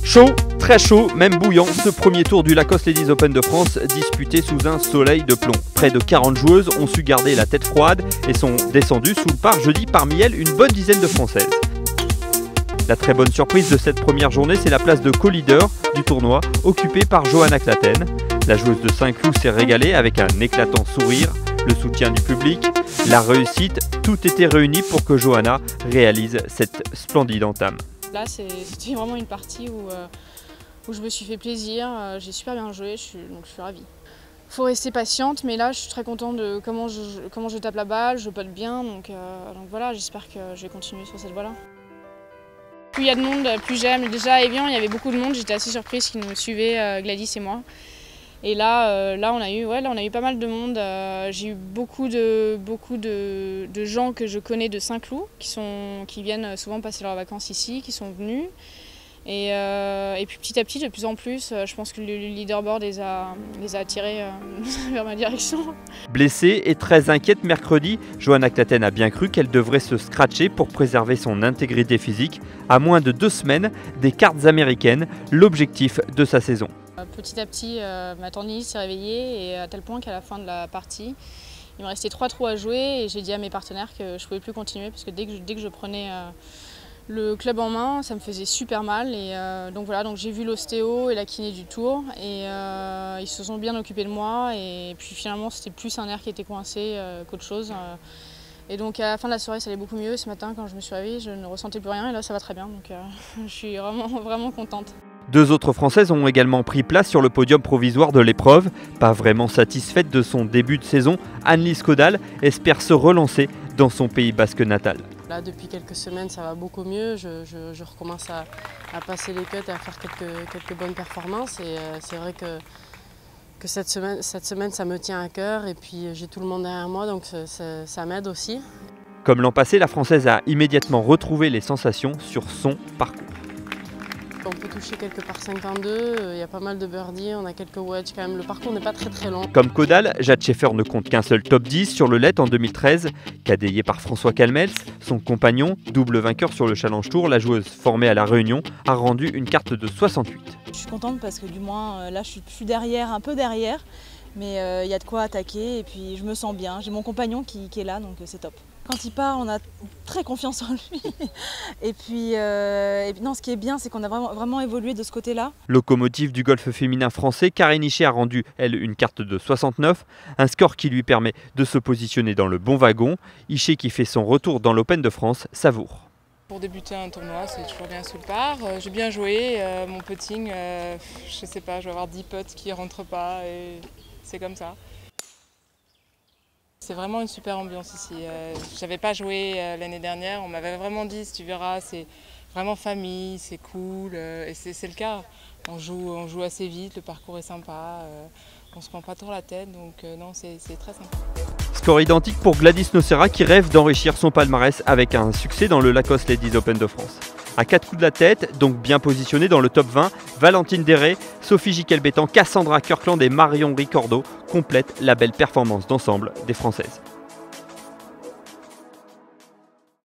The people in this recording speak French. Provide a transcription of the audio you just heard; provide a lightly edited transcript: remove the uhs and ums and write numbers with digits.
Chaud, très chaud, même bouillant, ce premier tour du Lacoste Ladies Open de France disputé sous un soleil de plomb. Près de 40 joueuses ont su garder la tête froide et sont descendues sous le par jeudi, parmi elles une bonne dizaine de Françaises. La très bonne surprise de cette première journée, c'est la place de co-leader du tournoi, occupée par Johanna Claten. La joueuse de Saint-Cloud s'est régalée avec un éclatant sourire, le soutien du public, la réussite, tout était réuni pour que Johanna réalise cette splendide entame. Là, c'était vraiment une partie où je me suis fait plaisir, j'ai super bien joué, donc je suis ravie. Il faut rester patiente, mais là, je suis très contente de comment je tape la balle, je pote bien, donc voilà, j'espère que je vais continuer sur cette voie-là. Plus il y a de monde, plus j'aime. Déjà à Évian, il y avait beaucoup de monde, j'étais assez surprise qu'ils nous suivaient, Gladys et moi. Et là, on a eu pas mal de monde. J'ai eu beaucoup de gens que je connais de Saint-Cloud qui viennent souvent passer leurs vacances ici, qui sont venus. Et puis petit à petit, de plus en plus, je pense que le leaderboard les a attirés vers ma direction. Blessée et très inquiète mercredi, Johanna Claten a bien cru qu'elle devrait se scratcher pour préserver son intégrité physique. À moins de 2 semaines des cartes américaines, l'objectif de sa saison. Petit à petit, ma tendinite s'est réveillée et à tel point qu'à la fin de la partie, il me restait 3 trous à jouer et j'ai dit à mes partenaires que je ne pouvais plus continuer parce que dès que je prenais le club en main, ça me faisait super mal. Et donc voilà, donc j'ai vu l'ostéo et la kiné du tour et ils se sont bien occupés de moi. Et puis finalement, c'était plus un nerf qui était coincé qu'autre chose. Et donc à la fin de la soirée, ça allait beaucoup mieux. Ce matin, quand je me suis réveillée, je ne ressentais plus rien et là, ça va très bien. Donc je suis vraiment contente. 2 autres Françaises ont également pris place sur le podium provisoire de l'épreuve. Pas vraiment satisfaite de son début de saison, Annelise Caudal espère se relancer dans son Pays basque natal. Là, depuis quelques semaines, ça va beaucoup mieux. Je recommence à passer les cuts et à faire quelques bonnes performances. Et c'est vrai que cette semaine, ça me tient à cœur. Et puis j'ai tout le monde derrière moi, donc ça m'aide aussi. Comme l'an passé, la Française a immédiatement retrouvé les sensations sur son parcours. On peut toucher quelques par 52, il y a pas mal de birdies, on a quelques wedges quand même, le parcours n'est pas très long. Comme Caudal, Jade Scheffer ne compte qu'un seul top 10 sur le LED en 2013, cadayé par François Calmels. Son compagnon, double vainqueur sur le Challenge Tour, la joueuse formée à La Réunion, a rendu une carte de 68. Je suis contente parce que du moins là je suis derrière, un peu derrière, mais il y a de quoi attaquer et puis je me sens bien. J'ai mon compagnon qui est là, donc c'est top. Quand il part, on a très confiance en lui. Et puis non, ce qui est bien, c'est qu'on a vraiment évolué de ce côté-là. Locomotive du golf féminin français, Karine Hichet a rendu, elle, une carte de 69, un score qui lui permet de se positionner dans le bon wagon. Hichet, qui fait son retour dans l'Open de France, savoure. Pour débuter un tournoi, c'est toujours bien sous le par. J'ai bien joué, mon putting, je sais pas, je vais avoir 10 putts qui ne rentrent pas et c'est comme ça. C'est vraiment une super ambiance ici. Je n'avais pas joué l'année dernière, on m'avait vraiment dit, si tu verras, c'est vraiment famille, c'est cool, et c'est le cas. On joue assez vite, le parcours est sympa, on ne se prend pas trop la tête, donc non, c'est très sympa. Score identique pour Gladys Nocera qui rêve d'enrichir son palmarès avec un succès dans le Lacoste Ladies Open de France. À 4 coups de la tête, donc bien positionnée dans le top 20, Valentine Derré, Sophie Giquel-Bétan, Cassandra Kirkland et Marion Ricordo complètent la belle performance d'ensemble des Françaises.